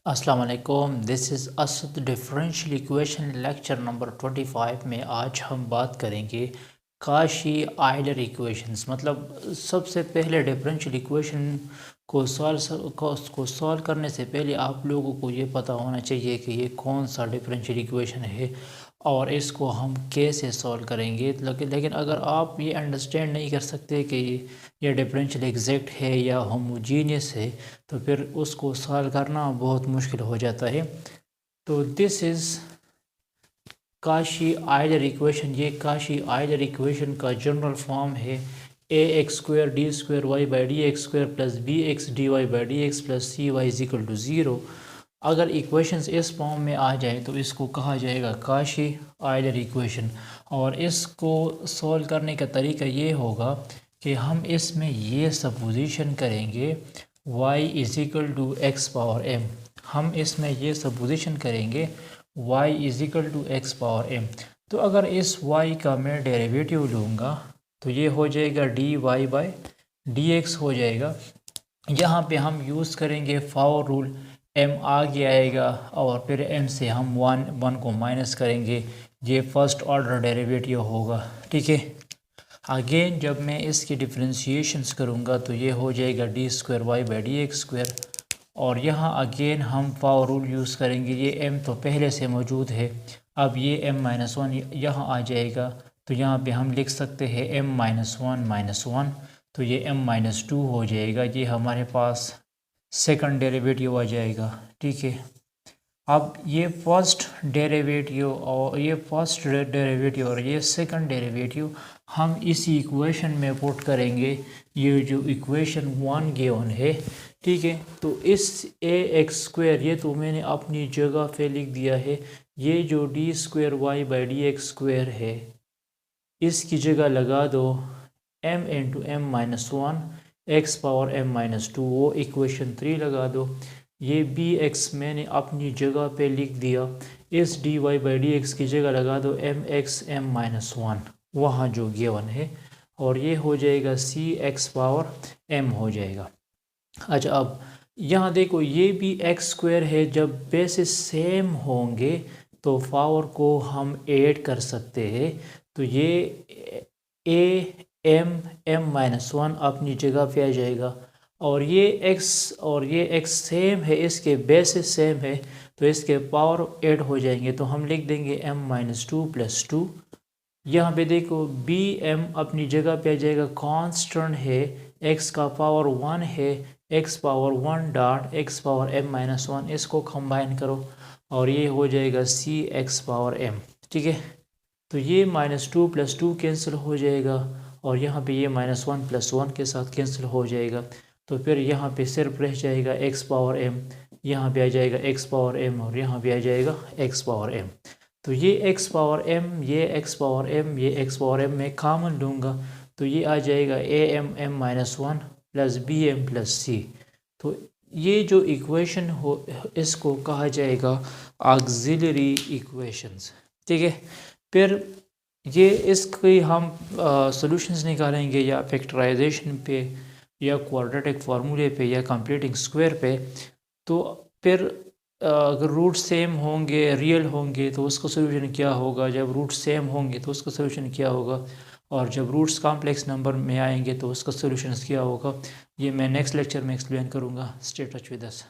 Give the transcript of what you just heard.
अस्सलाम वालेकुम, this is Asad differential equation lecture number 25 में आज हम बात करेंगे काशी आयलर इक्वेशंस। मतलब सबसे पहले डिफरेंशियल इक्वेशन को सॉल्व करने से पहले आप लोगों को ये पता होना चाहिए कि ये कौन सा डिफरेंशियल इक्वेशन है और इसको हम कैसे सॉल्व करेंगे। लेकिन अगर आप ये अंडरस्टैंड नहीं कर सकते कि ये डिफरेंशियल एग्जैक्ट है या होमोजीनियस है तो फिर उसको सॉल्व करना बहुत मुश्किल हो जाता है। तो this is Cauchy Euler equation. ये काशी आयलर इक्वेशन का जनरल फॉर्म है a x square d square Y by D x square plus b x d Y by D x plus c y is equal to zero. अगर equations इस form में आ जाए तो इसको कहा जाएगा काशी आयलर इक्वेशन। और इसको सॉल्व करने का तरीका ये होगा कि हम इसमें ये सपोजिशन करेंगे y is equal to X power m। हम इसमें ये सपोजिशन करेंगे y is equal to X power m। तो अगर इस y का मैं डेरिवेटिव लूँगा तो ये हो जाएगा dy बाई dx हो जाएगा। यहाँ पे हम यूज़ करेंगे फॉर रूल, m आगे आएगा और फिर m से हम वन को माइनस करेंगे, ये फर्स्ट ऑर्डर डेरिवेटिव होगा। ठीक है, अगेन जब मैं इसकी डिफ्रेंशिएशंस करूँगा तो ये हो जाएगा D square Y by D x square. और यहाँ अगेन हम फॉर रूल यूज़ करेंगे, ये m तो पहले से मौजूद है, अब ये m-1 यहाँ आ जाएगा तो यहाँ पे हम लिख सकते हैं m-1 तो ये m-2 हो जाएगा। ये हमारे पास सेकंड डेरिवेटिव आ जाएगा। ठीक है, अब ये फर्स्ट डेरिवेटिव और ये सेकंड डेरिवेटिव हम इसी इक्वेशन में पुट करेंगे, ये जो इक्वेशन 1 गिवन है। ठीक है, तो इस ए एक्स स्क्वायर ये तो मैंने अपनी जगह पे लिख दिया है, ये जो D square Y by D x square है इसकी जगह लगा दो m into m-1 x power m-2, वो इक्वेशन 3 लगा दो। ये बी एक्स मैंने अपनी जगह पे लिख दिया, इस D Y by D X की जगह लगा दो एम एक्स m-1 वहाँ जो गिवन है, और ये हो जाएगा सी एक्स पावर m हो जाएगा। अच्छा, अब यहाँ देखो ये भी एक्स स्क्वायर है, जब बेसिस सेम होंगे तो पावर को हम ऐड कर सकते हैं। तो ये ए एम m-1 अपनी जगह पे आ जाएगा, और ये x सेम है, इसके बेसिस सेम है तो इसके पावर ऐड हो जाएंगे, तो हम लिख देंगे m-2 प्लस 2। यहाँ पे देखो बी एम अपनी जगह पे आ जाएगा, कांस्टेंट है, x का पावर 1 है, x power 1 dot x power m-1, इसको कंबाइन करो और ये हो जाएगा सी एक्स पावर m। ठीक है, तो ये -2 प्लस 2 कैंसिल हो जाएगा और यहाँ पे ये -1 प्लस 1 के साथ कैंसिल हो जाएगा, तो फिर यहाँ पे सिर्फ रह जाएगा x पावर m, यहाँ पे आ जाएगा x पावर m और यहाँ पे आ जाएगा x पावर m। तो ये x पावर m, ये x पावर m, ये x पावर m मैं कॉमन लूँगा तो ये आ जाएगा am-1 plus bm plus c। तो ये जो इक्वेशन हो इसको कहा जाएगा ऑक्सिलरी इक्वेशंस। ठीक है, फिर ये इसकी हम सॉल्यूशंस निकालेंगे या फैक्टराइजेशन पे या क्वाड्रेटिक फार्मूले पे या कंप्लीटिंग स्क्वायर पे। तो फिर अगर रूट सेम होंगे, रियल होंगे तो उसका सोल्यूशन क्या होगा, जब रूट सेम होंगे तो उसका सोल्यूशन क्या होगा, और जब रूट्स कॉम्प्लेक्स नंबर में आएंगे तो उसका सोल्यूशन क्या होगा, ये मैं नेक्स्ट लेक्चर में एक्सप्लेन करूँगा। Stay touch with us.